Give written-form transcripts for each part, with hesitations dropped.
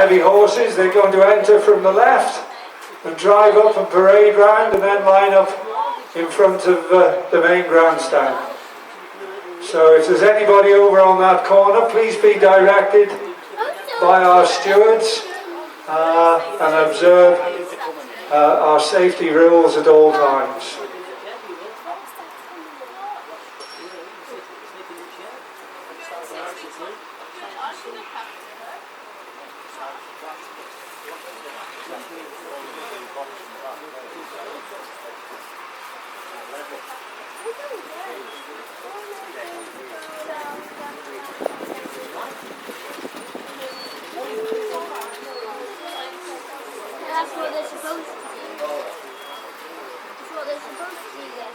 heavy horses, they're going to enter from the left and drive up and parade round and then line up in front of the main grandstand. So if there's anybody over on that corner, please be directed by our stewards and observe our safety rules at all times. That's what they're supposed to do. That's what they're supposed to do there.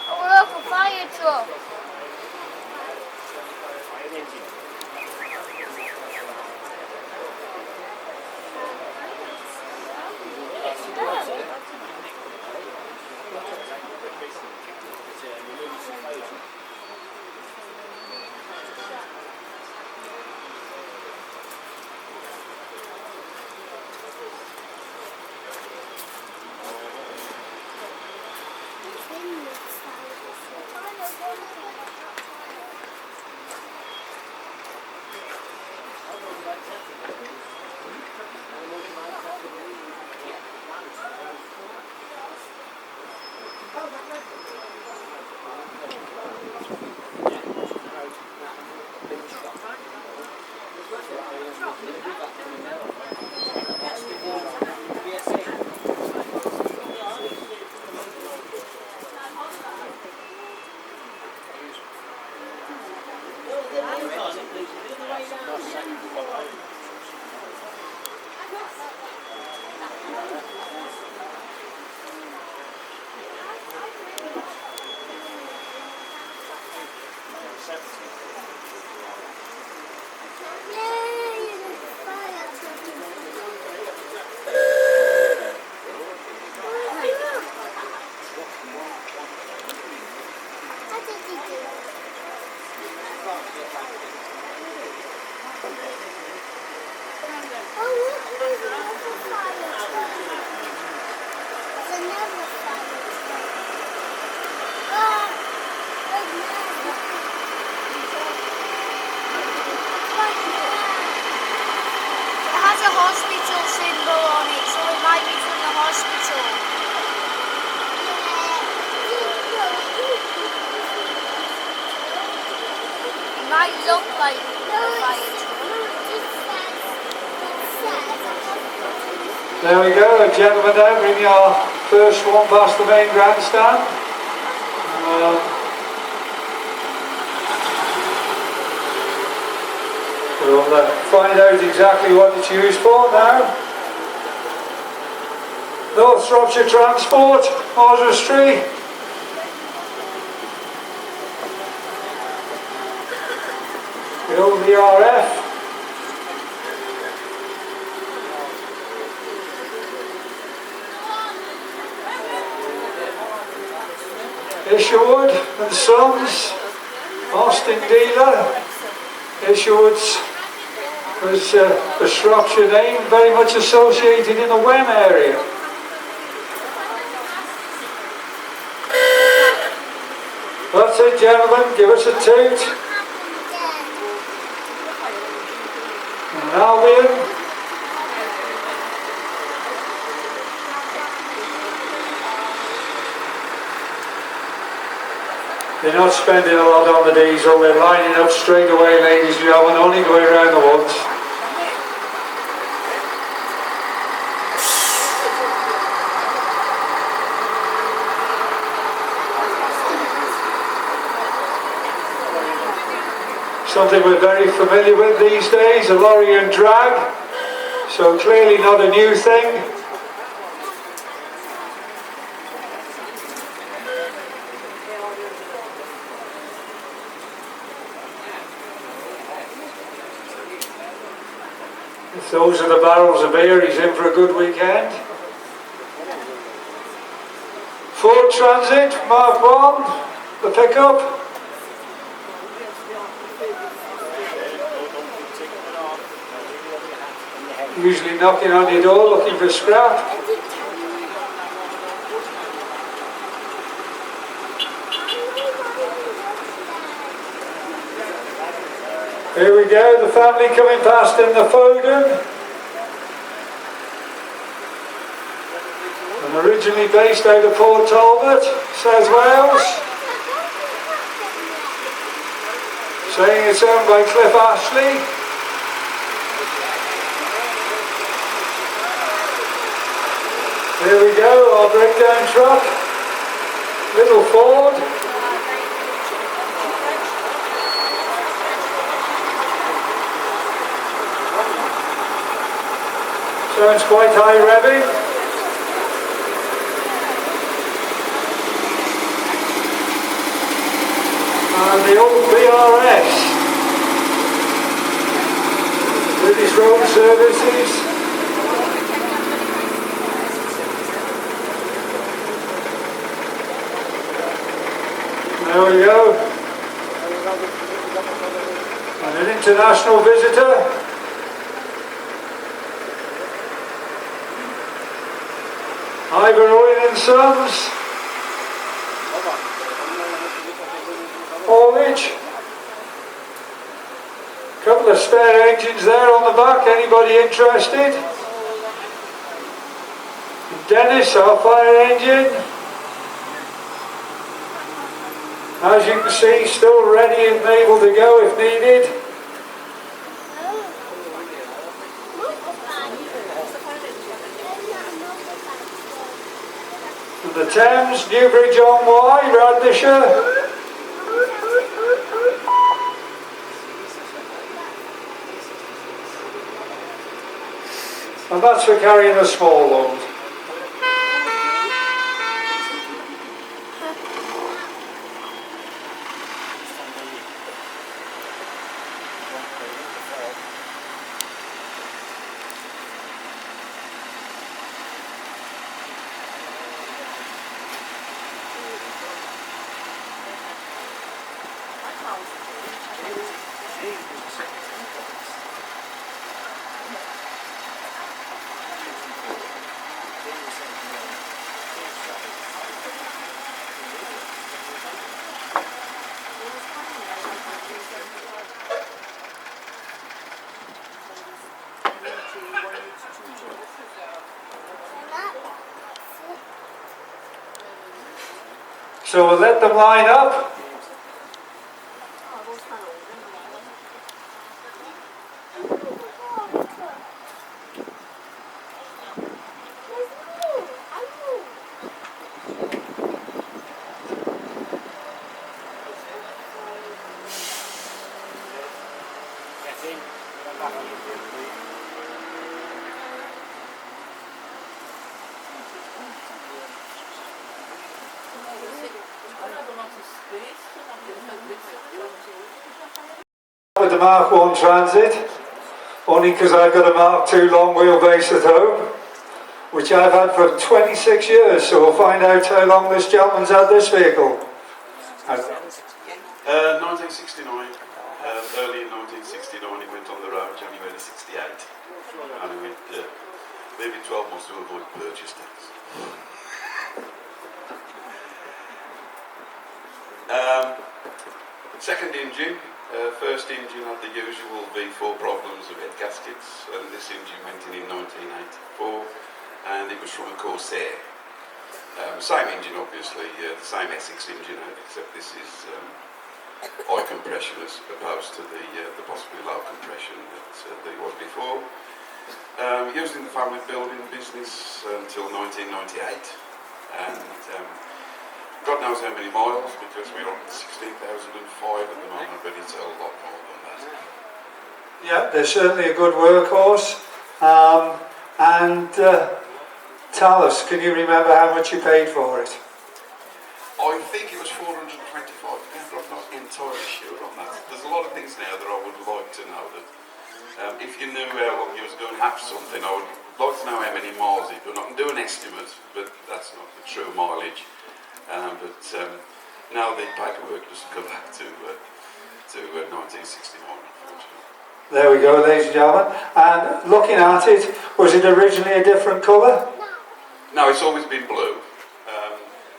Oh, look, a fire truck. Hospital symbol on it, so it might be from the hospital. It might look like a fire truck. There we go, gentlemen there, bring your first one past the main grandstand. We'll find out exactly what it's used for now. North Shropshire Transport, Oswestry. The OVRF. Isherwood and Sons, Austin dealer. Isherwood's was a Shropshire name, very much associated in the Wem area. That's it, gentlemen, give us a toot. And Albion. They're not spending a lot on the diesel, they're lining up straight away, ladies and gentlemen, only going around the woods. something we're very familiar with these days, a lorry and drag, so clearly not a new thing. If those are the barrels of beer, he's in for a good weekend. Ford Transit, Mark 1, the pickup. Usually knocking on your door looking for scrap. Here we go, the family coming past in the Foden. And originally based out of Port Talbot, South Wales. Saying it's owned by Cliff Ashley. Here we go, our breakdown truck. Little Ford. Sounds quite high revving. And the old BRS, British Road Services. There we go. And an international visitor. Ivor Owen and Sons. Haulage. Couple of spare engines there on the back. Anybody interested? Dennis, our fire engine. As you can see, still ready and able to go if needed. And the Thames, Newbridge on Wye, Radnishire. And that's for carrying a small load. So we'll let them line up. With the Mark 1 Transit, only because I've got a Mark 2 long wheelbase at home, which I've had for 26 years, so we'll find out how long this gentleman's had this vehicle. 1969, early in 1969 he went on the road, January 68, and he went maybe 12 months to avoid purchase tax. Second engine, first engine had the usual V4 problems of head gaskets, and this engine went in 1984, and it was from a Corsair. Same engine obviously, the same Essex engine, except this is high compression as opposed to the possibly low compression that it was before. Used in the family building business until 1998, and God knows how many miles, because we're on 16,005 at the moment, but it's a lot more than that. Yeah, they're certainly a good workhorse. And tell us, can you remember how much you paid for it? I think it was £425, but I'm not entirely sure on that. There's a lot of things now that I would like to know. That if you knew how long you was going to have something, I would like to know how many miles it done. I can do an estimate, but that's not the true mileage. Now the paperwork doesn't go back to 1969, unfortunately. There we go, ladies and gentlemen. And looking at it, was it originally a different colour? No, it's always been blue.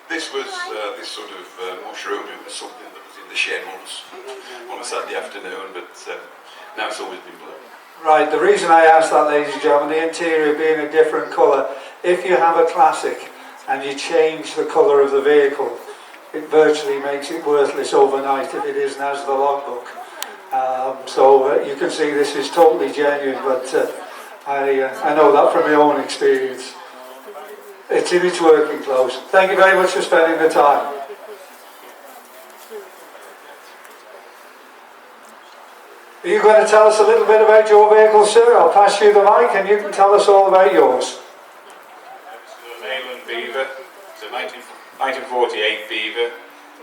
This was this sort of mushroom. It was something that was in the shed once on a Saturday afternoon, but now it's always been blue. Right, the reason I asked that, ladies and gentlemen, the interior being a different colour, if you have a classic and you change the colour of the vehicle, it virtually makes it worthless overnight if it isn't as the logbook. So you can see this is totally genuine, but I know that from my own experience. It's in its working clothes. Thank you very much for spending the time. Are you going to tell us a little bit about your vehicle, sir? I'll pass you the mic and you can tell us all about yours. This is a Leyland Beaver. It's a 1948 Beaver.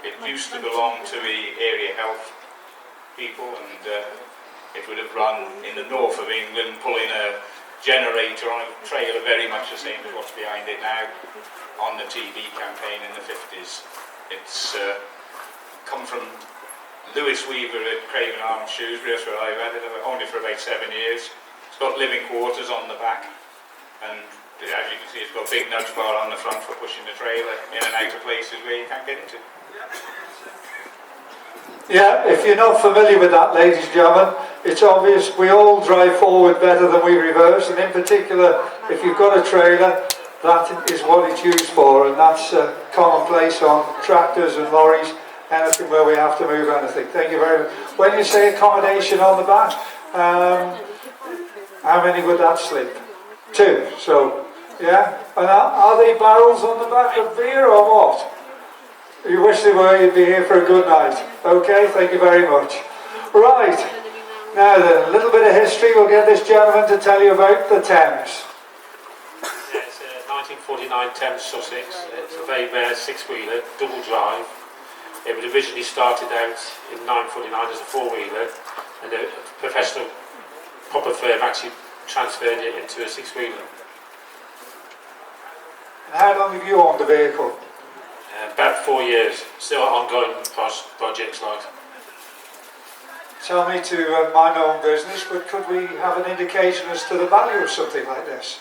It used to belong to the area health people, and it would have run in the north of England, pulling a generator on a trailer very much the same as what's behind it now, on the TV campaign in the 50s. It's come from Lewis Weaver at Craven Arms Shrewsbury. That's where I've had it, only for about 7 years. It's got living quarters on the back, and as you can see, it's got a big nudge bar on the front for pushing the trailer in and out of places where you can't get into. Yeah, if you're not familiar with that, ladies and gentlemen, it's obvious we all drive forward better than we reverse, and in particular, if you've got a trailer, that is what it's used for, and that's commonplace on tractors and lorries, anything where we have to move anything. Thank you very much. When you say accommodation on the back, how many would that sleep? 2, so, yeah. And are they barrels on the back of beer or what? You wish they were, you'd be here for a good night. Okay, thank you very much. Right, now then, a little bit of history. We'll get this gentleman to tell you about the Thames. Yeah, it's a 1949 Thames Sussex. It's a very rare six-wheeler, double drive. It was originally started out in 1949 as a four-wheeler, and a professional proper firm actually transferred it into a six-wheeler. And how long have you owned the vehicle? About 4 years, still ongoing projects like. Tell me to mind my own business, but could we have an indication as to the value of something like this?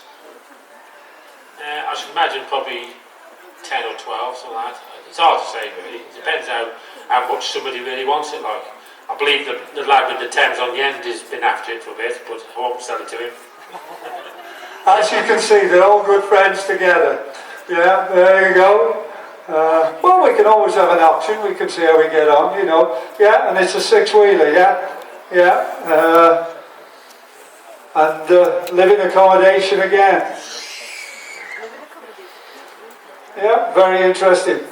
I should imagine probably 10 or 12, something like that. It's hard to say really, it depends how much somebody really wants it like. I believe the lad with the Thames on the end has been after it for a bit, but I won't sell it to him. As you can see, they're all good friends together. Yeah, there you go. Well, we can always have an auction, we can see how we get on, you know. Yeah, and it's a six-wheeler, yeah. Yeah. Living accommodation again. Yeah, very interesting.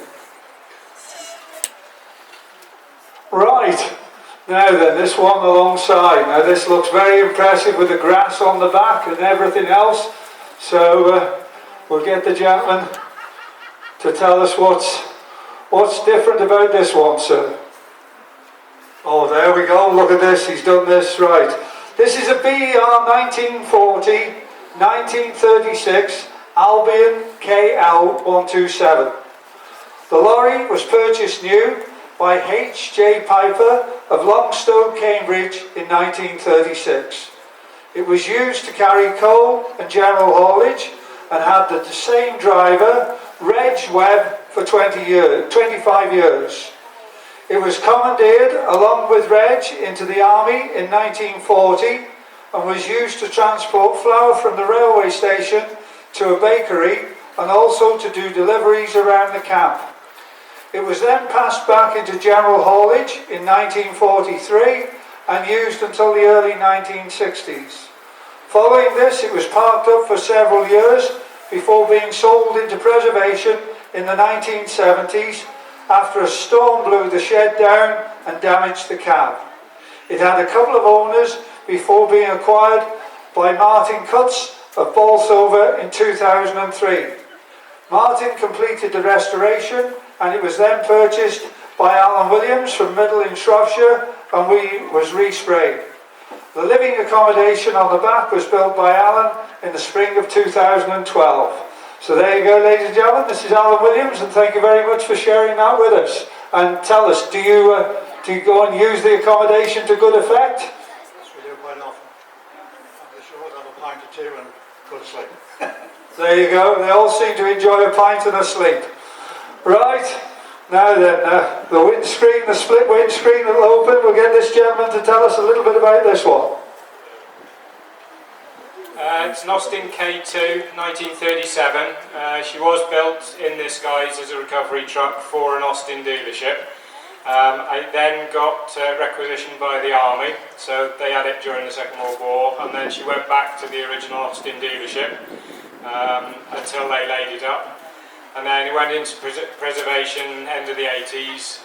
Right, now then, this one alongside. Now this looks very impressive with the grass on the back and everything else. So we'll get the gentleman to tell us what's different about this one, sir. Oh, there we go, look at this, he's done this right. This is a BER 1940, 1936 Albion KL127. The lorry was purchased new by H.J. Piper of Longstow, Cambridge in 1936. It was used to carry coal and general haulage and had the same driver, Reg Webb, for 25 years. It was commandeered along with Reg into the army in 1940 and was used to transport flour from the railway station to a bakery and also to do deliveries around the camp. It was then passed back into general haulage in 1943 and used until the early 1960s. Following this, it was parked up for several years before being sold into preservation in the 1970s after a storm blew the shed down and damaged the cab. It had a couple of owners before being acquired by Martin Cutts of Bolsover in 2003. Martin completed the restoration and it was then purchased by Alan Williams from Middle in Shropshire and was resprayed. The living accommodation on the back was built by Alan in the spring of 2012. So there you go, ladies and gentlemen, this is Alan Williams, and thank you very much for sharing that with us. And tell us, do you go and use the accommodation to good effect? Yes, we do quite often. I'm sure we'll have a pint or two and go to sleep. There you go, they all seem to enjoy a pint and a sleep. Right, now then, the windscreen, the split windscreen will open. We'll get this gentleman to tell us a little bit about this one. It's an Austin K2, 1937. She was built in this guise as a recovery truck for an Austin dealership. It then got requisitioned by the Army, so they had it during the Second World War, and then she went back to the original Austin dealership until they laid it up. And then it went into preservation end of the 80s,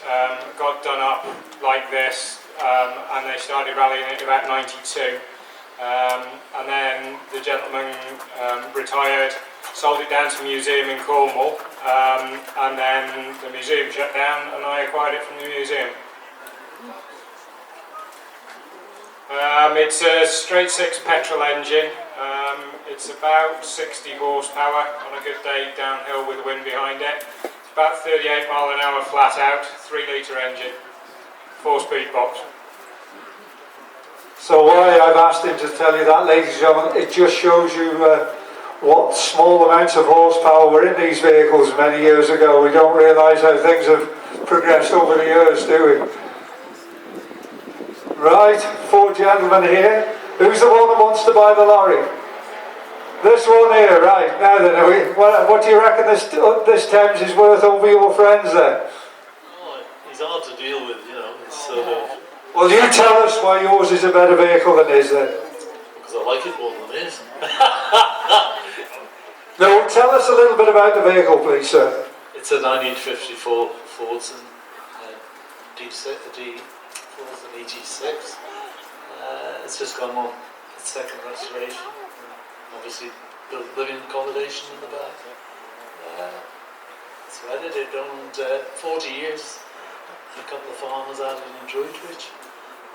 got done up like this, and they started rallying it about 92. And then the gentleman retired, sold it down to a museum in Cornwall, and then the museum shut down and I acquired it from the museum. It's a straight six petrol engine. It's about 60 horsepower on a good day downhill with the wind behind it. It's about 38 mile an hour flat out, 3 litre engine, 4-speed box. So why I've asked him to tell you that, ladies and gentlemen, it just shows you what small amounts of horsepower were in these vehicles many years ago. We don't realise how things have progressed over the years, do we? Right, 4 gentlemen here. Who's the one that wants to buy the lorry? This one here, right. Now then, what do you reckon this Thames is worth over your friends then? Oh, he's hard to deal with, you know. It's sort of... Well, you tell us why yours is a better vehicle than his then. Because I like it more than his. No, tell us a little bit about the vehicle, please, sir. It's a 1954 Fordson D4 and EG6. It's just gone on its second restoration. Obviously, built living accommodation in the back. It's weathered. It owned 40 years. A couple of farmers out in Droitwich.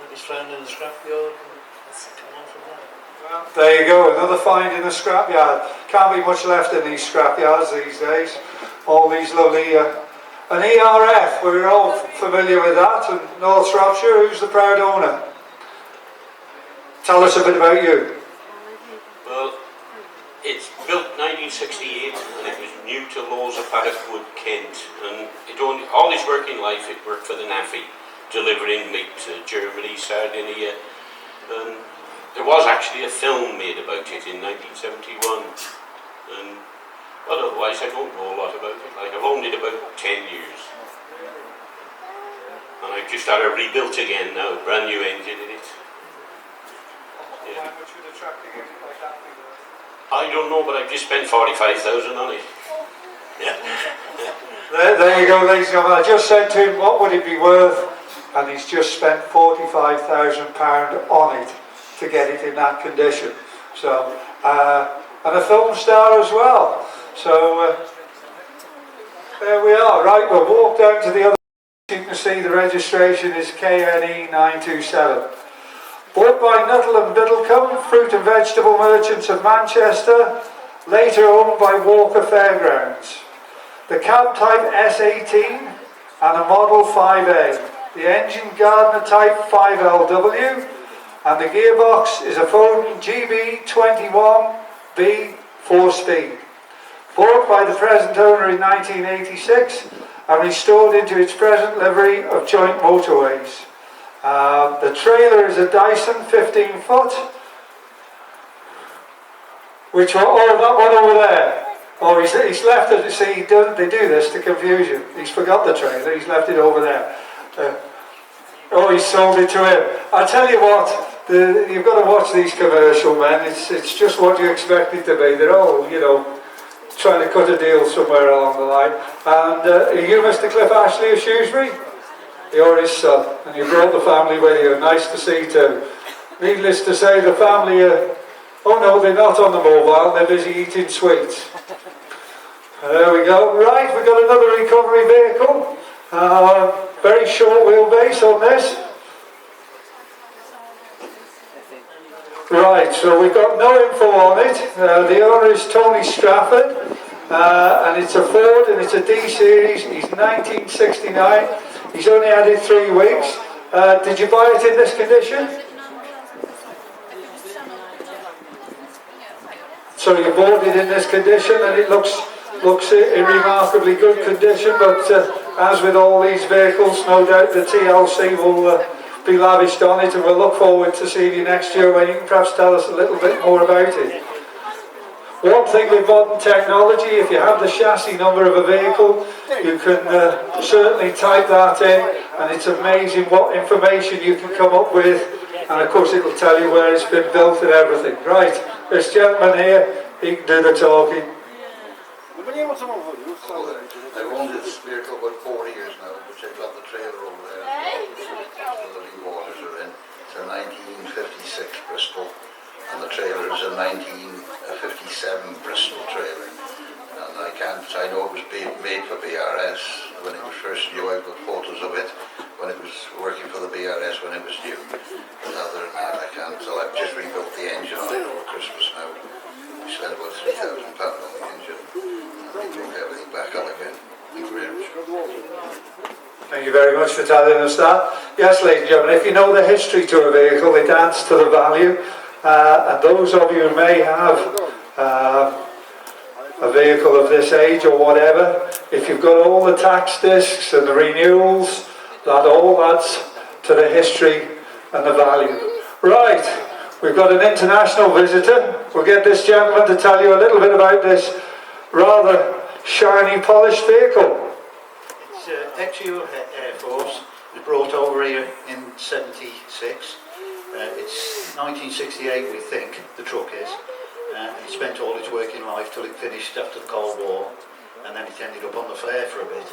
It was found in the scrapyard. That's come on from there. Well, there you go, another find in the scrapyard. Can't be much left in these scrapyards these days. All these lovely... an ERF, we're all familiar with that, and North Shropshire, who's the proud owner? Tell us a bit about you. Well, it's built 1968 and it was new to laws of Paddockwood, Kent, and all its working life it worked for the NAFI, delivering meat to Germany, Sardinia, and there was actually a film made about it in 1971, and but otherwise I don't know a lot about it. Like, I've owned it about 10 years and I've just had it rebuilt again now, brand new engine in it. Yeah. How much would a tractor unit like that be worth? I don't know, but I've just spent 45,000 on it. Yeah. There you go, ladies and gentlemen. I just said to him, what would it be worth? And he's just spent £45,000 on it to get it in that condition. So, and a film star as well. So, there we are. Right, we'll walk down to the other. You can see the registration is KNE 927. Bought by Nuttall and Biddlecombe, fruit and vegetable merchants of Manchester, later owned by Walker Fairgrounds. The cab type S18 and a model 5A. The engine Gardner type 5LW, and the gearbox is a Foden GB21B 4-speed. Bought by the present owner in 1986 and restored into its present livery of joint motorways. The trailer is a Dyson 15 foot, which that one over there. Oh, he's left it. See, they do this to confuse you. He's forgot the trailer. He's left it over there. He sold it to him. I tell you what, you've got to watch these commercial men. It's just what you expect it to be. They're all, trying to cut a deal somewhere along the line. And are you Mr. Cliff Ashley of Shrewsbury? You're his son, and you brought the family with you. Nice to see too. Needless to say, the family oh no, they're not on the mobile, they're busy eating sweets. There we go. Right, we've got another recovery vehicle. Very short wheelbase on this. Right, so we've got no info on it. The owner is Tony Strafford, and it's a Ford and it's a D series. He's 1969. He's only had it 3 weeks. Did you buy it in this condition? So you bought it in this condition, and it looks in remarkably good condition. But as with all these vehicles, no doubt the TLC will be lavished on it, and we'll look forward to seeing you next year when you can perhaps tell us a little bit more about it. One thing with modern technology, if you have the chassis number of a vehicle, you can certainly type that in, and it's amazing what information you can come up with, and of course it will tell you where it's been built and everything. Right, this gentleman here, he can do the talking. I've owned this vehicle about 4 years now, which I've got the trailer over there. The living waters are in. It's a 1956 Bristol, and the trailer is a 1957 Bristol trailer. And I know it was made for BRS when it was first new. I've got photos of it when it was working for the BRS when it was new. But other than that, I can't. So I've just rebuilt the engine on it over Christmas now. We spent about £3,000 on the engine. We broke everything back up again. Thank you very much. Thank you very much for telling us that. Yes, ladies and gentlemen, if you know the history to a vehicle, it adds to the value. And those of you who may have a vehicle of this age or whatever, if you've got all the tax discs and the renewals, that all adds to the history and the value. Right, we've got an international visitor. We'll get this gentleman to tell you a little bit about this rather shiny, polished vehicle. It's ex-US Air Force. It was brought over here in '76. It's 1968, we think, the truck is. It spent all its working life till it finished after the Cold War, and then it ended up on the flare for a bit,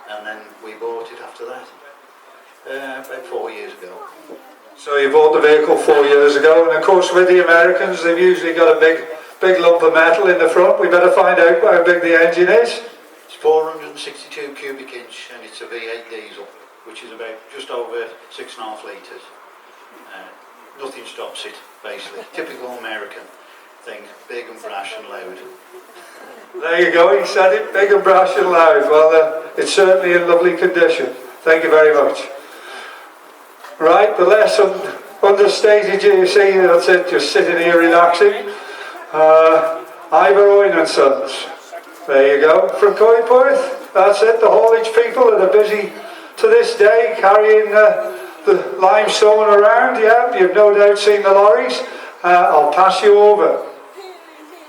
and then we bought it after that, about 4 years ago. So you bought the vehicle 4 years ago, and of course with the Americans, they've usually got a big lump of metal in the front. We better find out how big the engine is. It's 462 cubic inch, and it's a V8 diesel, which is about just over 6.5 litres. Nothing stops it, basically. Typical American thing, big and brash and loud. There you go, he said it, big and brash and loud. Well, it's certainly in lovely condition. Thank you very much. Right, the less understated you see, that's it, just sitting here relaxing. Ivor Owen and Sons. There you go, from Coyporth. That's it, the haulage people that are busy to this day carrying the limestone around. Yeah, you've no doubt seen the lorries. I'll pass you over.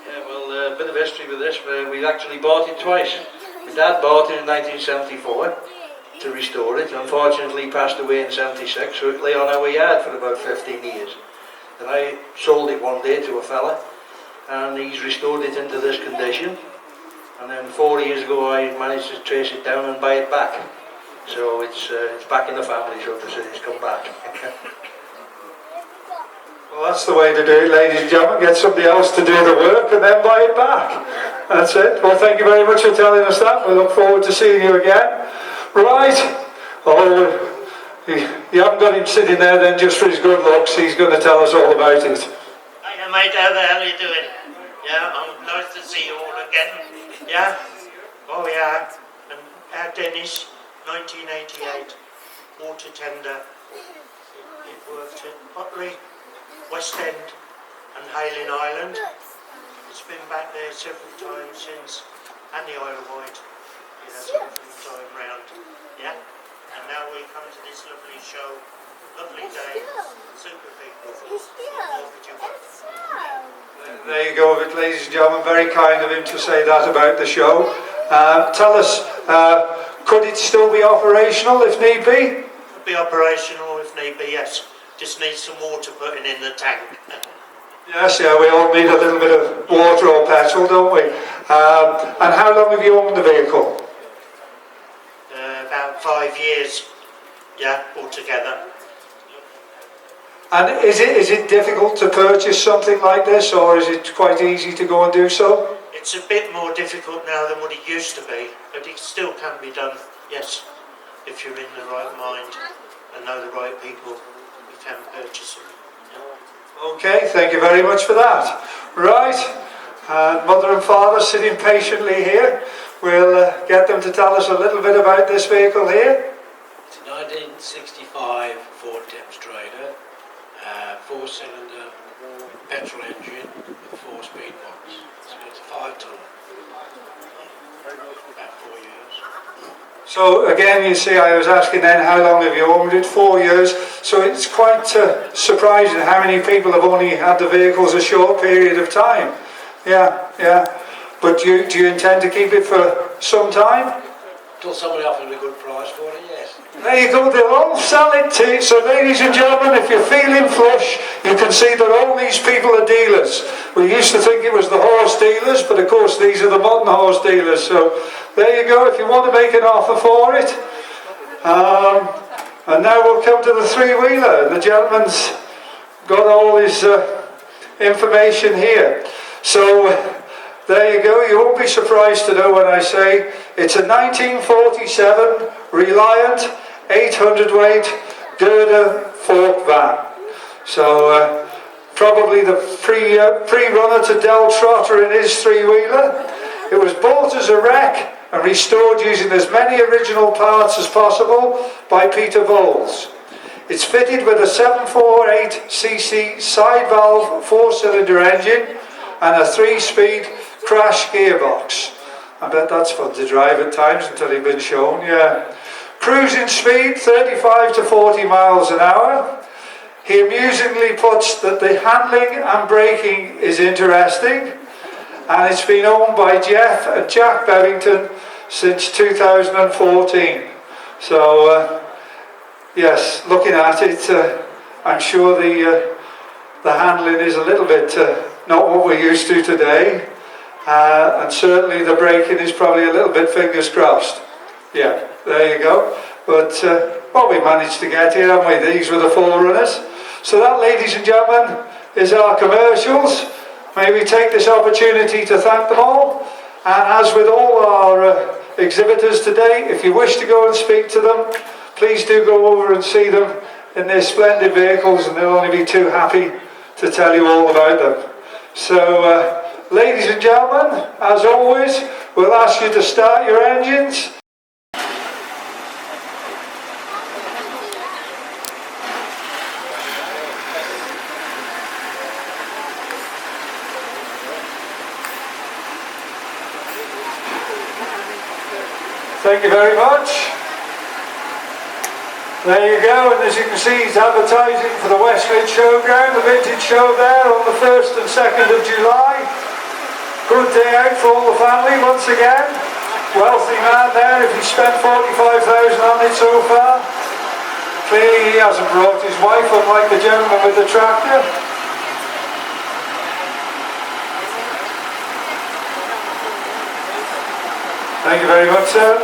Yeah, well, a bit of history with this. We actually bought it twice. My dad bought it in 1974 to restore it. Unfortunately, he passed away in '76, so it lay on our yard for about 15 years. And I sold it one day to a fella, and he's restored it into this condition. And then 4 years ago, I managed to trace it down and buy it back. So it's back in the family, so to say. It's come back. Well, that's the way to do it, ladies and gentlemen. Get somebody else to do the work and then buy it back. That's it. Well, thank you very much for telling us that. We look forward to seeing you again. Right. Oh, you haven't got him sitting there then just for his good looks. He's going to tell us all about it. Hiya mate, how the hell are you doing? Yeah, nice to see you all again. Yeah? Oh yeah. And Dennis, 1988, water tender. It worked at Otley, West End and Hayling Island. It's been back there several times since, and the Isle of Wight. Yeah, several time round. Yeah? And now we come to this lovely show, lovely day, super people. What would you want? There you go, ladies and gentlemen. Very kind of him to say that about the show. Tell us, could it still be operational if need be? Could be operational if need be, yes. Just need some water putting in the tank. Yes, yeah, we all need a little bit of water or petrol, don't we? And how long have you owned the vehicle? About 5 years. yeah, altogether. And is it difficult to purchase something like this, or is it quite easy to go and do so? It's a bit more difficult now than what it used to be, but it still can be done, yes, if you're in the right mind and know the right people, you can purchase them. Yeah. Okay, thank you very much for that. Right, and Mother and Father sitting patiently here. We'll get them to tell us a little bit about this vehicle here. It's a 1965 Ford demonstrator, 4-cylinder petrol engine with a 4-speed box. So it's a 5-ton. About 4 years. So again, you see, I was asking then, how long have you owned it? 4 years. So it's quite surprising how many people have only had the vehicles a short period of time. Yeah, yeah. But do you intend to keep it for some time? Till somebody offers a good price for it, yes. There you go, they'll all sell it to you. So ladies and gentlemen, if you're feeling flush, you can see that all these people are dealers. We used to think it was the horse dealers, but of course these are the modern horse dealers. So there you go, if you want to make an offer for it. And now we'll come to the three-wheeler. The gentleman's got all his information here. So there you go, you won't be surprised to know when I say it's a 1947 Reliant 800 weight girder fork van. So probably the pre-runner to Del Trotter in his three-wheeler. It was bought as a wreck and restored using as many original parts as possible by Peter Bowles. It's fitted with a 748cc side valve 4-cylinder engine and a 3-speed crash gearbox. I bet that's fun to drive at times until you've been shown, yeah. Cruising speed 35 to 40 miles an hour. He amusingly puts that the handling and braking is interesting, and it's been owned by Jeff and Jack Bevington since 2014. So yes, looking at it, I'm sure the handling is a little bit not what we're used to today. And certainly the braking is probably a little bit fingers crossed. Yeah, there you go. But well, we managed to get here, haven't we? These were the forerunners. So that, ladies and gentlemen, is our commercials. May we take this opportunity to thank them all. And as with all our exhibitors today, if you wish to go and speak to them, please do go over and see them in their splendid vehicles, and they'll only be too happy to tell you all about them. So ladies and gentlemen, as always, we'll ask you to start your engines. Thank you very much. There you go, and as you can see, he's advertising for the Westridge Showground, the vintage show there on the 1st and 2nd of July. Good day out for all the family once again. Wealthy man there if he spent 45,000 on it so far. Clearly he hasn't brought his wife, unlike the gentleman with the tractor. Thank you very much, sir.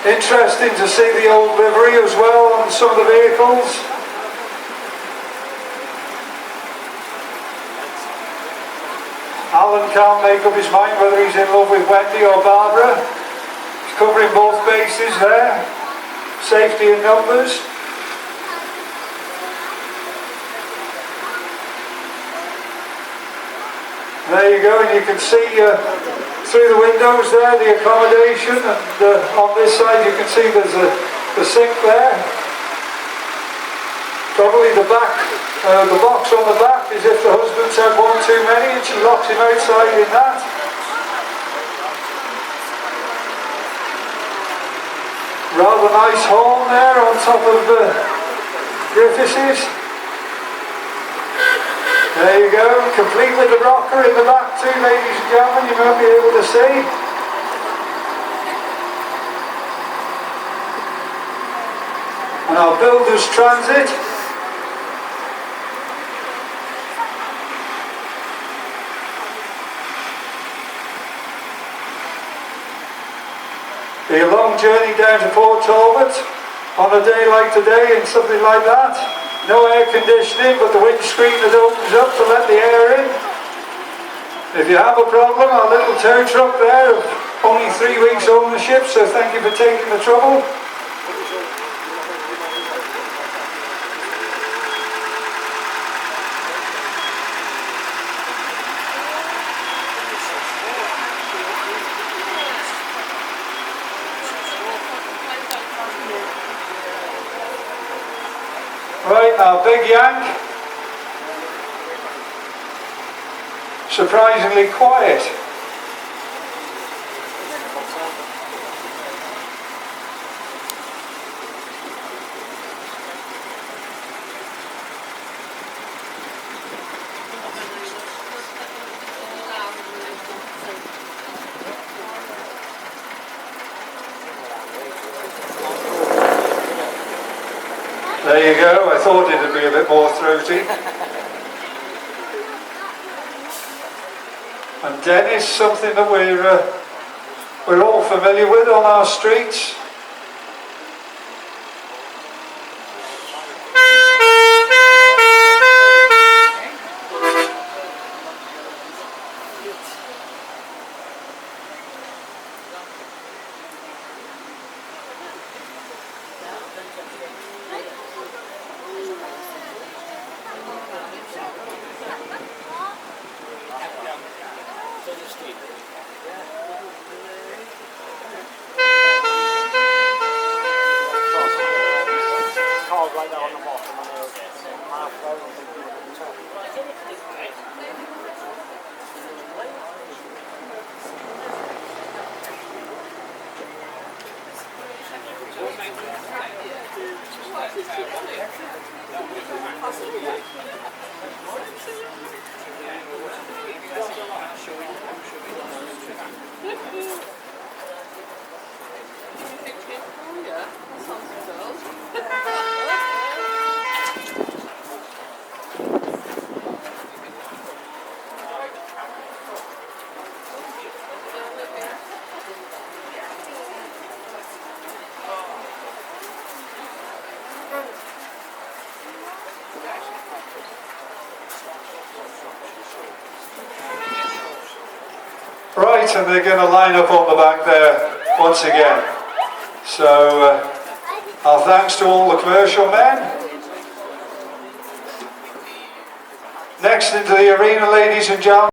Interesting to see the old livery as well on some of the vehicles. Alan can't make up his mind whether he's in love with Wendy or Barbara. He's covering both bases there. Safety in numbers. There you go, and you can see through the windows there the accommodation, and on this side you can see there's the sink there. Probably the box on the back is if the husband's had one too many and she locks him outside in that. Rather nice horn there on top of the Griffiths. There you go, complete with the rocker in the back too, ladies and gentlemen, you might be able to see. And our builder's transit. Be a long journey down to Port Talbot on a day like today and something like that. No air conditioning, but the windscreen that opens up to let the air in. If you have a problem, our little tow truck there of only 3 weeks ownership, so thank you for taking the trouble. Right now, Big Yank. Surprisingly quiet. There you go, I thought it'd be a bit more throaty. And Dennis, something that we're all familiar with on our streets. Right, and they're going to line up on the back there once again. So, our thanks to all the commercial men. Next into the arena, ladies and gentlemen.